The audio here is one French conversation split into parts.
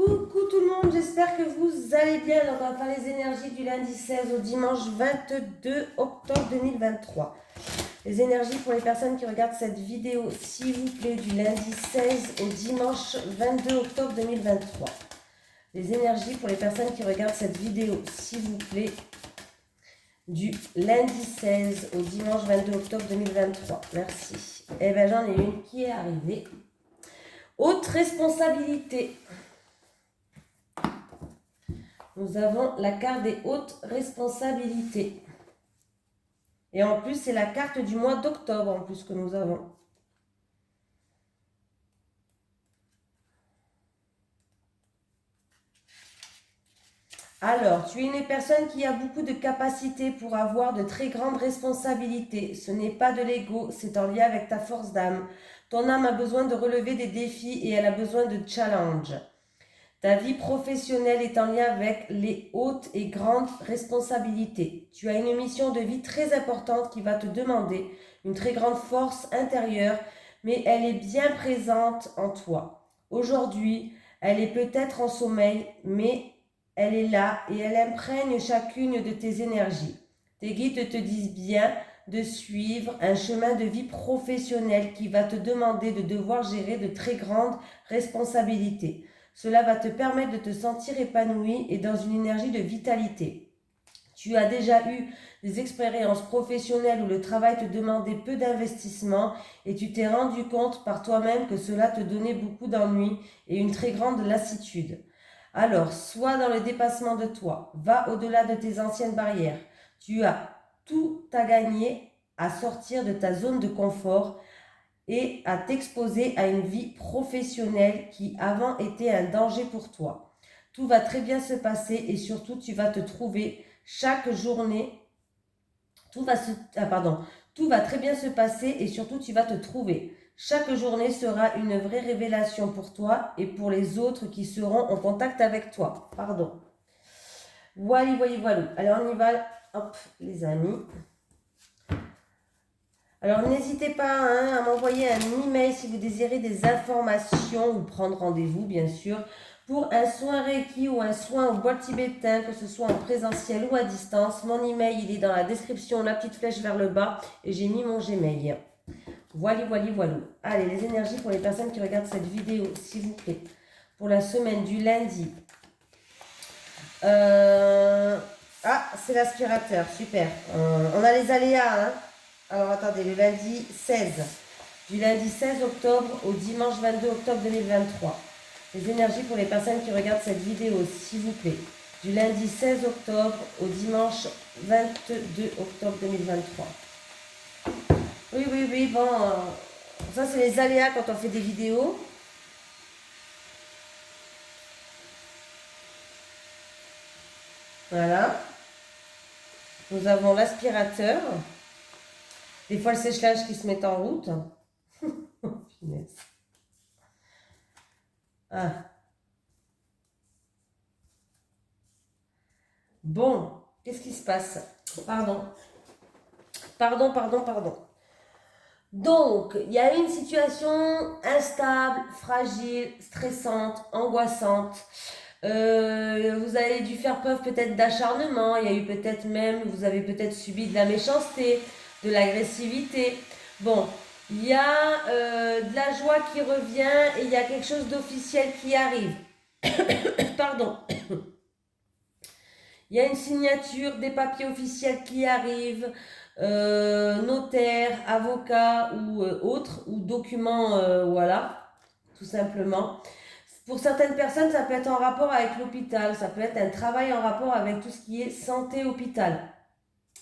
Coucou tout le monde, j'espère que vous allez bien. Donc on va faire les énergies du lundi 16 au dimanche 22 octobre 2023. Les énergies pour les personnes qui regardent cette vidéo, s'il vous plaît, du lundi 16 au dimanche 22 octobre 2023. Les énergies pour les personnes qui regardent cette vidéo, s'il vous plaît, du lundi 16 au dimanche 22 octobre 2023. Merci. Eh bien, j'en ai une qui est arrivée. Haute responsabilité. Nous avons la carte des hautes responsabilités. Et en plus, c'est la carte du mois d'octobre en plus que nous avons. Alors, tu es une personne qui a beaucoup de capacités pour avoir de très grandes responsabilités. Ce n'est pas de l'ego, c'est en lien avec ta force d'âme. Ton âme a besoin de relever des défis et elle a besoin de challenge. Ta vie professionnelle est en lien avec les hautes et grandes responsabilités. Tu as une mission de vie très importante qui va te demander une très grande force intérieure, mais elle est bien présente en toi. Aujourd'hui, elle est peut-être en sommeil, mais elle est là et elle imprègne chacune de tes énergies. Tes guides te disent bien de suivre un chemin de vie professionnel qui va te demander de devoir gérer de très grandes responsabilités. Cela va te permettre de te sentir épanoui et dans une énergie de vitalité. Tu as déjà eu des expériences professionnelles où le travail te demandait peu d'investissement et tu t'es rendu compte par toi-même que cela te donnait beaucoup d'ennui et une très grande lassitude. Alors, sois dans le dépassement de toi, va au-delà de tes anciennes barrières. Tu as tout à gagner à sortir de ta zone de confort et à t'exposer à une vie professionnelle qui avant était un danger pour toi. Tout va très bien se passer et surtout tu vas te trouver chaque journée. Tout va très bien se passer et surtout tu vas te trouver. Chaque journée sera une vraie révélation pour toi et pour les autres qui seront en contact avec toi. Pardon. Voilà. Alors on y va. Hop, les amis. Alors n'hésitez pas à m'envoyer un email si vous désirez des informations ou prendre rendez-vous bien sûr pour un soin Reiki ou un soin au bol tibétain, que ce soit en présentiel ou à distance. Mon email il est dans la description, la petite flèche vers le bas et j'ai mis mon Gmail. Voilà. Allez, les énergies pour les personnes qui regardent cette vidéo, s'il vous plaît. Pour la semaine du lundi. Ah, c'est l'aspirateur, super. On a les aléas, hein. Alors attendez, le lundi 16. Du lundi 16 octobre au dimanche 22 octobre 2023. Les énergies pour les personnes qui regardent cette vidéo, s'il vous plaît. Du lundi 16 octobre au dimanche 22 octobre 2023. Oui, bon. Ça, c'est les aléas quand on fait des vidéos. Voilà. Nous avons l'aspirateur. Des fois, le sèche-linge qui se met en route. Finesse. Ah. Bon, qu'est-ce qui se passe? Pardon. Donc, il y a une situation instable, fragile, stressante, angoissante. Vous avez dû faire preuve peut-être d'acharnement. Il y a eu peut-être même, vous avez peut-être subi de la méchanceté, de l'agressivité. Bon, il y a de la joie qui revient et il y a quelque chose d'officiel qui arrive. Pardon. Il y a une signature, des papiers officiels qui arrivent, notaire, avocat ou autre, ou document, voilà, tout simplement. Pour certaines personnes, ça peut être en rapport avec l'hôpital, ça peut être un travail en rapport avec tout ce qui est santé hôpital.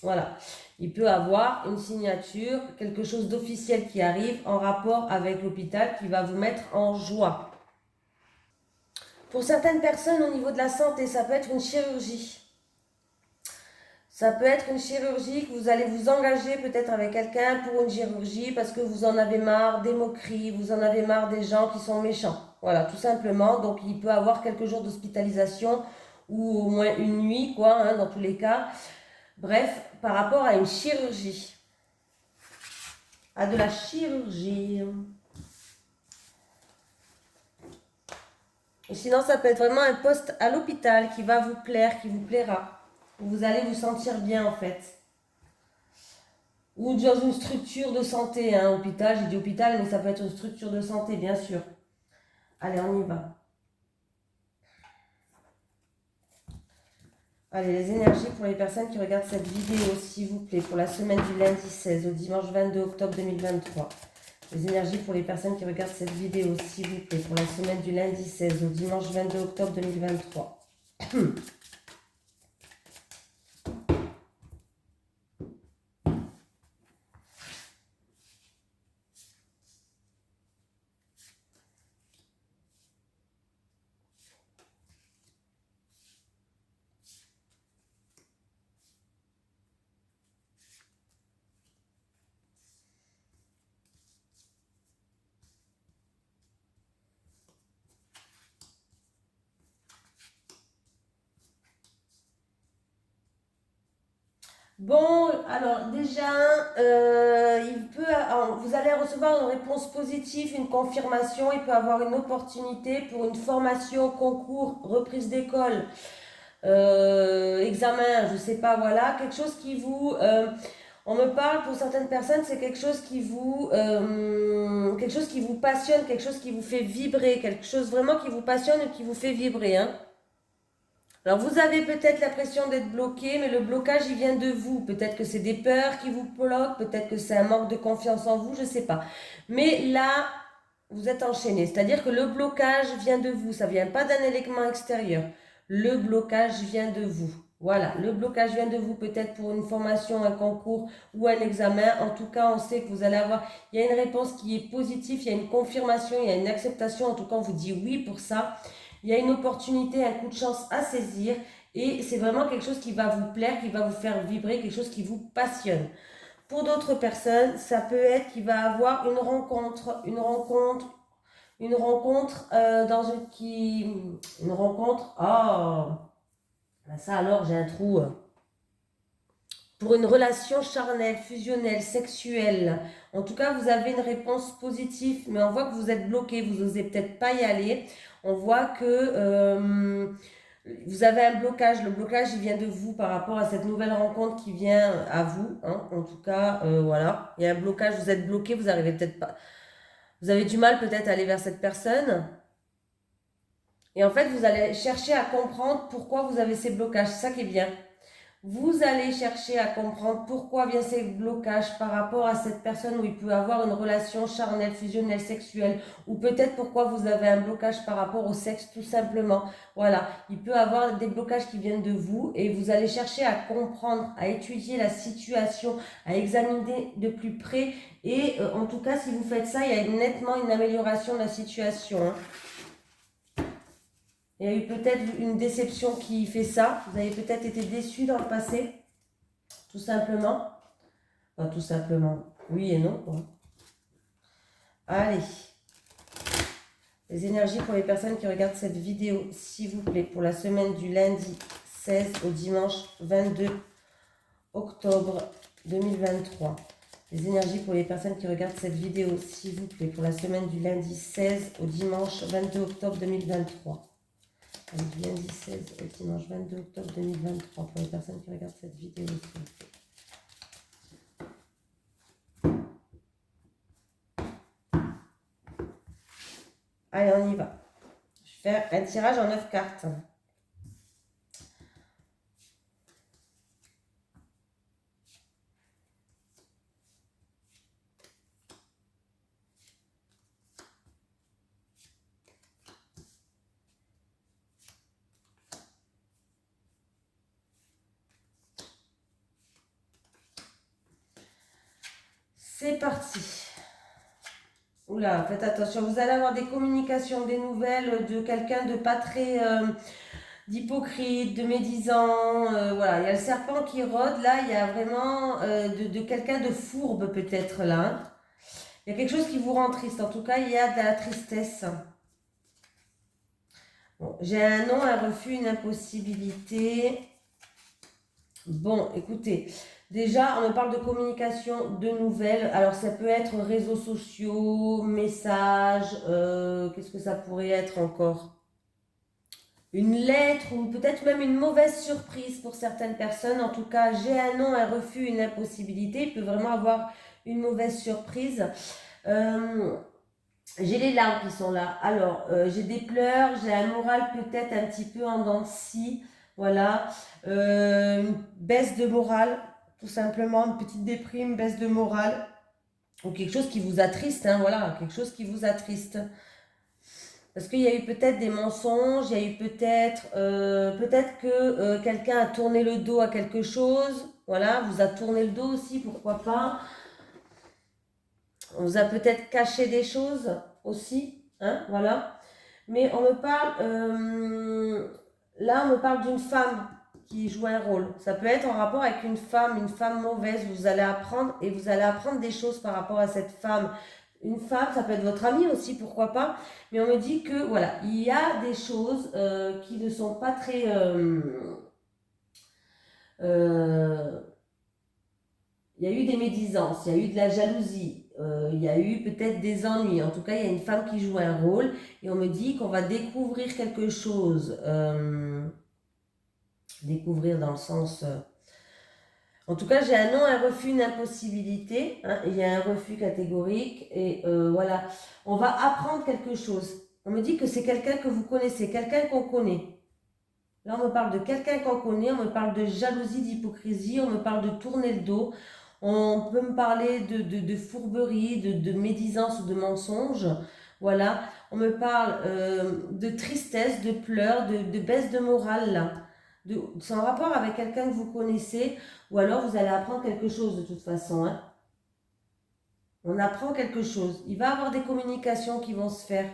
Voilà, il peut avoir une signature, quelque chose d'officiel qui arrive en rapport avec l'hôpital qui va vous mettre en joie. Pour certaines personnes, au niveau de la santé, ça peut être une chirurgie. Ça peut être une chirurgie que vous allez vous engager peut-être avec quelqu'un pour une chirurgie parce que vous en avez marre des moqueries, vous en avez marre des gens qui sont méchants. Voilà, tout simplement. Donc, il peut avoir quelques jours d'hospitalisation ou au moins une nuit, quoi, hein, dans tous les cas. Bref, par rapport à une chirurgie. À de la chirurgie. Sinon, ça peut être vraiment un poste à l'hôpital qui va vous plaire, qui vous plaira. Vous allez vous sentir bien en fait. Ou dans une structure de santé, hein, hôpital, j'ai dit hôpital, mais ça peut être une structure de santé, bien sûr. Allez, on y va. Allez, les énergies pour les personnes qui regardent cette vidéo, s'il vous plaît, pour la semaine du lundi 16 au dimanche 22 octobre 2023. Les énergies pour les personnes qui regardent cette vidéo, s'il vous plaît, pour la semaine du lundi 16 au dimanche 22 octobre 2023. Bon, alors déjà, vous allez recevoir une réponse positive, une confirmation. Il peut avoir une opportunité pour une formation, concours, reprise d'école, examen, je sais pas, voilà, quelque chose qui vous, on me parle pour certaines personnes, c'est quelque chose qui vous passionne, quelque chose qui vous fait vibrer, quelque chose vraiment qui vous passionne et qui vous fait vibrer, hein. Alors vous avez peut-être l'impression d'être bloqué, mais le blocage il vient de vous. Peut-être que c'est des peurs qui vous bloquent, peut-être que c'est un manque de confiance en vous, je ne sais pas. Mais là, vous êtes enchaîné. C'est-à-dire que le blocage vient de vous, ça ne vient pas d'un élément extérieur. Le blocage vient de vous. Voilà, le blocage vient de vous peut-être pour une formation, un concours ou un examen. En tout cas, on sait que vous allez avoir, il y a une réponse qui est positive, il y a une confirmation, il y a une acceptation. En tout cas, on vous dit oui pour ça. Il y a une opportunité, un coup de chance à saisir et c'est vraiment quelque chose qui va vous plaire, qui va vous faire vibrer, quelque chose qui vous passionne. Pour d'autres personnes, ça peut être qu'il va avoir une rencontre oh, ça alors j'ai un trou. Pour une relation charnelle, fusionnelle, sexuelle. En tout cas, vous avez une réponse positive, mais on voit que vous êtes bloqué, vous n'osez peut-être pas y aller. On voit que vous avez un blocage. Le blocage, il vient de vous par rapport à cette nouvelle rencontre qui vient à vous, hein. En tout cas, voilà. Il y a un blocage, vous êtes bloqué, vous n'arrivez peut-être pas. Vous avez du mal peut-être à aller vers cette personne. Et en fait, vous allez chercher à comprendre pourquoi vous avez ces blocages. C'est ça qui est bien. Vous allez chercher à comprendre pourquoi vient ces blocages par rapport à cette personne où il peut avoir une relation charnelle, fusionnelle, sexuelle, ou peut-être pourquoi vous avez un blocage par rapport au sexe tout simplement. Voilà, il peut avoir des blocages qui viennent de vous et vous allez chercher à comprendre, à étudier la situation, à examiner de plus près et en tout cas si vous faites ça, il y a nettement une amélioration de la situation, hein. Il y a eu peut-être une déception qui fait ça. Vous avez peut-être été déçu dans le passé, tout simplement. Enfin, tout simplement, oui et non, quoi. Allez. Les énergies pour les personnes qui regardent cette vidéo, s'il vous plaît, pour la semaine du lundi 16 au dimanche 22 octobre 2023. Les énergies pour les personnes qui regardent cette vidéo, s'il vous plaît, pour la semaine du lundi 16 au dimanche 22 octobre 2023. Du lundi 16 au dimanche 22 octobre 2023 pour les personnes qui regardent cette vidéo. Allez, on y va. Je vais faire un tirage en 9 cartes. C'est parti. Oula, faites attention. Vous allez avoir des communications, des nouvelles de quelqu'un de pas très d'hypocrite, de médisant. Voilà, il y a le serpent qui rôde. Là, il y a vraiment de quelqu'un de fourbe peut-être là, hein. Il y a quelque chose qui vous rend triste. En tout cas, il y a de la tristesse. Bon, j'ai un non, un refus, une impossibilité. Bon, écoutez, déjà, on me parle de communication, de nouvelles. Alors, ça peut être réseaux sociaux, messages, qu'est-ce que ça pourrait être encore? une lettre ou peut-être même une mauvaise surprise pour certaines personnes. En tout cas, j'ai un non, un refus, une impossibilité. Il peut vraiment avoir une mauvaise surprise. J'ai les larmes qui sont là. Alors, j'ai des pleurs, j'ai un moral peut-être un petit peu en dents de scie. Voilà. Une baisse de morale, tout simplement. Une petite déprime, baisse de morale. Ou quelque chose qui vous attriste, hein, voilà. Quelque chose qui vous attriste. Parce qu'il y a eu peut-être des mensonges, il y a eu peut-être que quelqu'un a tourné le dos à quelque chose. Voilà, vous a tourné le dos aussi, pourquoi pas. On vous a peut-être caché des choses aussi, hein, voilà. Mais on me parle, là on me parle d'une femme qui joue un rôle. Ça peut être en rapport avec une femme mauvaise. Vous allez apprendre et vous allez apprendre des choses par rapport à cette femme. Une femme, ça peut être votre amie aussi, pourquoi pas. Mais on me dit que voilà, il y a des choses qui ne sont pas très euh, il y a eu des médisances, il y a eu de la jalousie, il y a eu peut-être des ennuis. En tout cas, il y a une femme qui joue un rôle et on me dit qu'on va découvrir quelque chose. Découvrir dans le sens... en tout cas, j'ai un non, un refus, une impossibilité. Hein, il y a un refus catégorique et voilà. On va apprendre quelque chose. On me dit que c'est quelqu'un que vous connaissez, quelqu'un qu'on connaît. Là, on me parle de quelqu'un qu'on connaît, on me parle de jalousie, d'hypocrisie, on me parle de tourner le dos, on peut me parler de fourberie, de médisance ou de mensonge. Voilà, on me parle de tristesse, de pleurs, de baisse de morale. Là. C'est en rapport avec quelqu'un que vous connaissez, ou alors vous allez apprendre quelque chose de toute façon. Hein. On apprend quelque chose. Il va y avoir des communications qui vont se faire.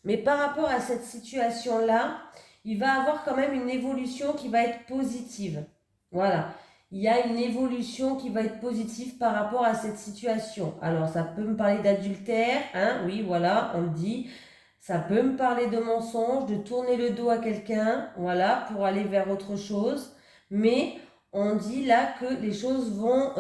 Mais par rapport à cette situation-là, il va avoir quand même une évolution qui va être positive. Voilà. Il y a une évolution qui va être positive par rapport à cette situation. Alors, ça peut me parler d'adultère, hein, oui, voilà, on le dit. Ça peut me parler de mensonge, de tourner le dos à quelqu'un, voilà, pour aller vers autre chose. Mais on dit là que les choses vont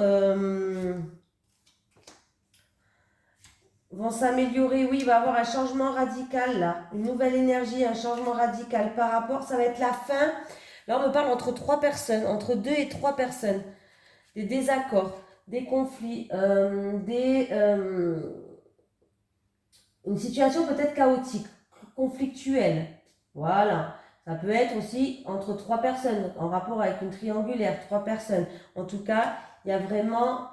s'améliorer. Oui, il va y avoir un changement radical là, une nouvelle énergie, un changement radical par rapport, ça va être la fin. Là, on me parle entre trois personnes, entre deux et trois personnes, des désaccords, des conflits, une situation peut-être chaotique, conflictuelle. Voilà. Ça peut être aussi entre trois personnes, en rapport avec une triangulaire, trois personnes. En tout cas, il y a vraiment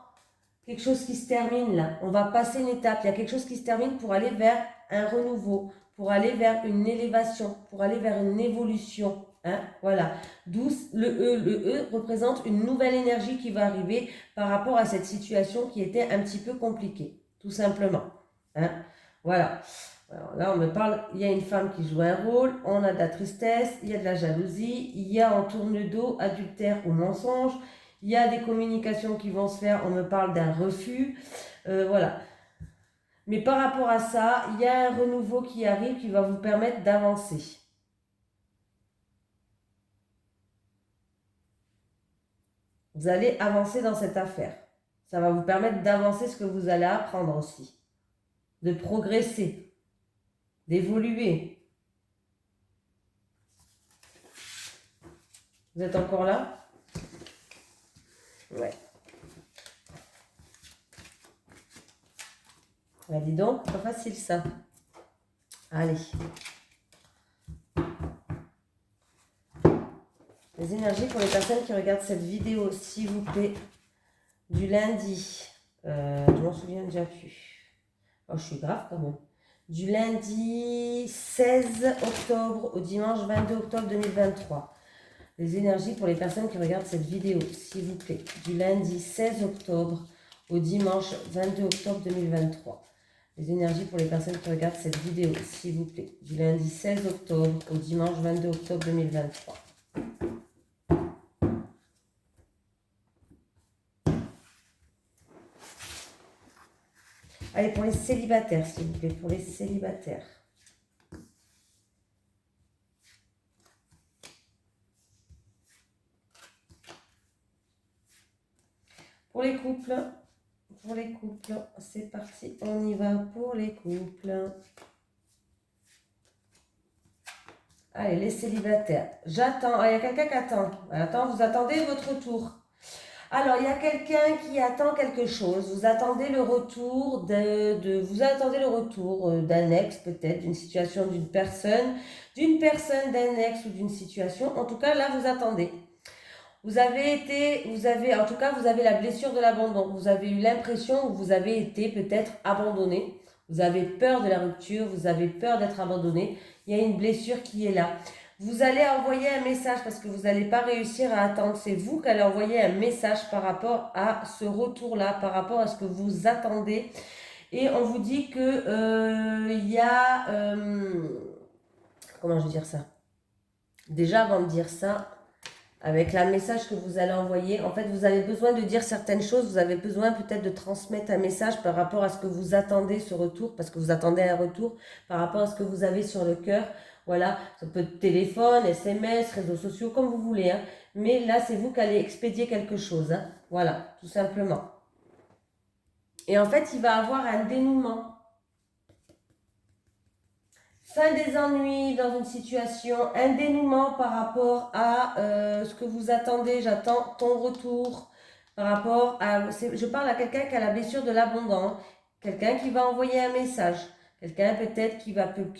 quelque chose qui se termine là. On va passer une étape. Il y a quelque chose qui se termine pour aller vers un renouveau, pour aller vers une élévation, pour aller vers une évolution. Hein, voilà. D'où le E. Le E représente une nouvelle énergie qui va arriver par rapport à cette situation qui était un petit peu compliquée, tout simplement. Hein, voilà. Alors là, on me parle, il y a une femme qui joue un rôle, on a de la tristesse, il y a de la jalousie, il y a en tourne le dos, adultère ou mensonge, il y a des communications qui vont se faire, on me parle d'un refus, voilà. Mais par rapport à ça, il y a un renouveau qui arrive qui va vous permettre d'avancer. Vous allez avancer dans cette affaire. Ça va vous permettre d'avancer ce que vous allez apprendre aussi, de progresser, d'évoluer. Vous êtes encore là? Ouais. Bah, dis donc, pas facile ça. Allez. Les énergies pour les personnes qui regardent cette vidéo, s'il vous plaît, du lundi. Je m'en souviens déjà plus. Oh, je suis grave quand même. Du lundi 16 octobre au dimanche 22 octobre 2023. Les énergies pour les personnes qui regardent cette vidéo, s'il vous plaît. Du lundi 16 octobre au dimanche 22 octobre 2023. Les énergies pour les personnes qui regardent cette vidéo, s'il vous plaît. Du lundi 16 octobre au dimanche 22 octobre 2023. Allez, pour les célibataires, s'il vous plaît, pour les célibataires. Pour les couples, pour les couples. C'est parti, on y va pour les couples. Allez, les célibataires. J'attends. Ah, il y a quelqu'un qui attend. Attends, vous attendez votre tour. Alors, il y a quelqu'un qui attend quelque chose. Vous attendez le retour vous attendez le retour d'un ex, peut-être, d'une situation d'une personne, d'un ex ou d'une situation. En tout cas, là, vous attendez. En tout cas, vous avez la blessure de l'abandon. Vous avez eu l'impression que vous avez été peut-être abandonné. Vous avez peur de la rupture, vous avez peur d'être abandonné. Il y a une blessure qui est là. Vous allez envoyer un message parce que vous n'allez pas réussir à attendre. C'est vous qui allez envoyer un message par rapport à ce retour-là, par rapport à ce que vous attendez. Et on vous dit que il y a... comment je veux dire ça? Déjà, avant de dire ça, avec le message que vous allez envoyer, en fait, vous avez besoin de dire certaines choses, vous avez besoin peut-être de transmettre un message par rapport à ce que vous attendez, ce retour, parce que vous attendez un retour, par rapport à ce que vous avez sur le cœur. Voilà, ça peut être téléphone, SMS, réseaux sociaux, comme vous voulez. Hein. Mais là, c'est vous qui allez expédier quelque chose. Hein. Voilà, tout simplement. Et en fait, il va avoir un dénouement. Fin des ennuis dans une situation, un dénouement par rapport à ce que vous attendez. J'attends ton retour par rapport à... Je parle à quelqu'un qui a la blessure de l'abondance, quelqu'un qui va envoyer un message, quelqu'un peut-être qui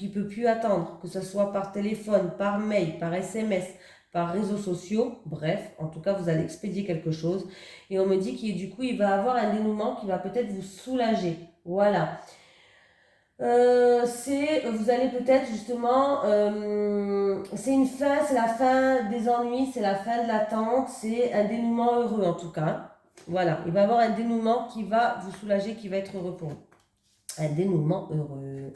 peut plus attendre, que ce soit par téléphone, par mail, par SMS, par réseaux sociaux, bref, en tout cas vous allez expédier quelque chose. Et on me dit qu'il du coup il va avoir un dénouement qui va peut-être vous soulager. Voilà. Vous allez peut-être justement, c'est une fin, c'est la fin des ennuis, c'est la fin de l'attente, c'est un dénouement heureux en tout cas. Voilà, il va y avoir un dénouement qui va vous soulager, qui va être heureux pour vous. Un dénouement heureux.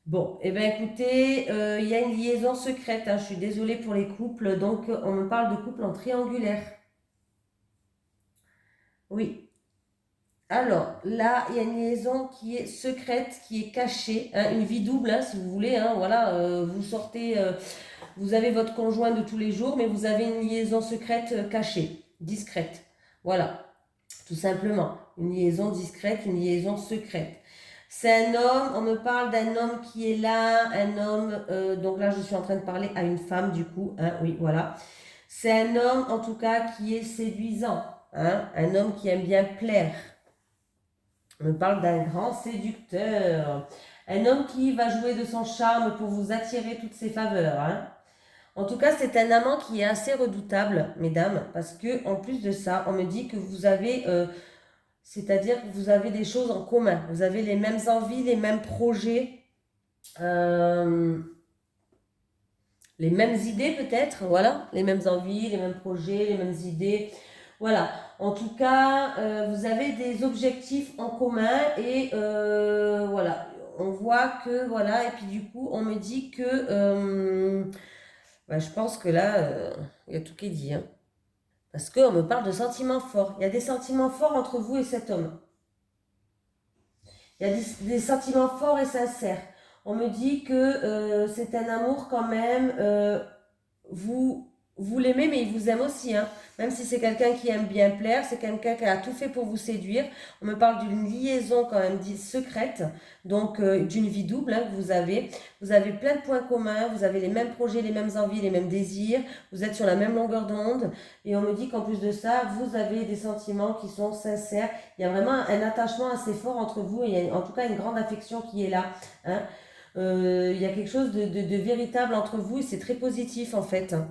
Bon, et bien écoutez, il y a une liaison secrète, hein, je suis désolée pour les couples, donc on me parle de couple en triangulaire. Oui, alors, là, il y a une liaison qui est secrète, qui est cachée, hein, une vie double, hein, si vous voulez. Hein, voilà, vous sortez, vous avez votre conjoint de tous les jours, mais vous avez une liaison secrète cachée, discrète. Voilà, tout simplement. Une liaison discrète, une liaison secrète. C'est un homme, on me parle d'un homme qui est là, un homme, donc là je suis en train de parler à une femme du coup, hein, oui, voilà. C'est un homme en tout cas qui est séduisant, hein, un homme qui aime bien plaire. On me parle d'un grand séducteur, un homme qui va jouer de son charme pour vous attirer toutes ses faveurs. Hein. En tout cas, c'est un amant qui est assez redoutable, mesdames, parce que en plus de ça, on me dit que vous avez, c'est-à-dire que vous avez des choses en commun. Vous avez les mêmes envies, les mêmes projets, les mêmes idées peut-être. Voilà, les mêmes envies, les mêmes projets, les mêmes idées. Voilà, en tout cas, vous avez des objectifs en commun et voilà, on voit que, voilà, et puis du coup, on me dit que, je pense que là, il y a tout qui est dit, hein, parce qu'on me parle de sentiments forts. Il y a des sentiments forts entre vous et cet homme. Il y a des sentiments forts et sincères. On me dit que c'est un amour quand même, vous l'aimez, mais il vous aime aussi. Hein. Même si c'est quelqu'un qui aime bien plaire, c'est quelqu'un qui a tout fait pour vous séduire. On me parle d'une liaison quand même dite secrète, donc d'une vie double hein, que vous avez. Vous avez plein de points communs, vous avez les mêmes projets, les mêmes envies, les mêmes désirs. Vous êtes sur la même longueur d'onde. Et on me dit qu'en plus de ça, vous avez des sentiments qui sont sincères. Il y a vraiment un attachement assez fort entre vous. Et il y a en tout cas une grande affection qui est là. Hein. Il y a quelque chose de véritable entre vous et c'est très positif en fait. Hein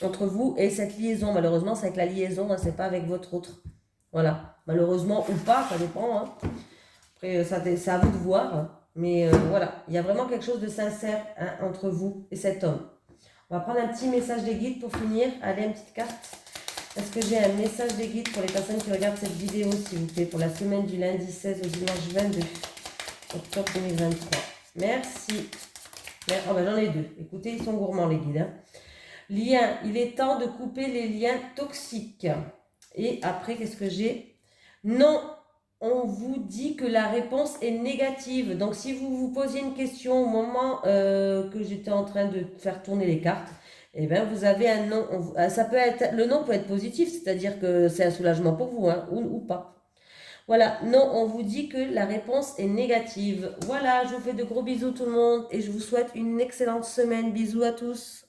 entre vous et cette liaison. Malheureusement, c'est avec la liaison, hein, c'est pas avec votre autre. Voilà. Malheureusement ou pas, ça dépend. Hein. Après, c'est à vous de voir. Hein. Mais voilà, il y a vraiment quelque chose de sincère hein, entre vous et cet homme. On va prendre un petit message des guides pour finir. Allez, une petite carte. Est-ce que j'ai un message des guides pour les personnes qui regardent cette vidéo, s'il vous plaît, pour la semaine du lundi 16 au dimanche 22 octobre 2023. Merci. Oh, ben, j'en ai deux. Écoutez, ils sont gourmands, les guides. Hein. Lien, il est temps de couper les liens toxiques. Et après, qu'est-ce que j'ai? Non, on vous dit que la réponse est négative. Donc, si vous vous posiez une question au moment que j'étais en train de faire tourner les cartes, Eh bien, vous avez un non. Ça peut être, le non peut être positif, c'est-à-dire que c'est un soulagement pour vous, hein, ou pas. Voilà, non, on vous dit que la réponse est négative. Voilà, je vous fais de gros bisous tout le monde et je vous souhaite une excellente semaine. Bisous à tous.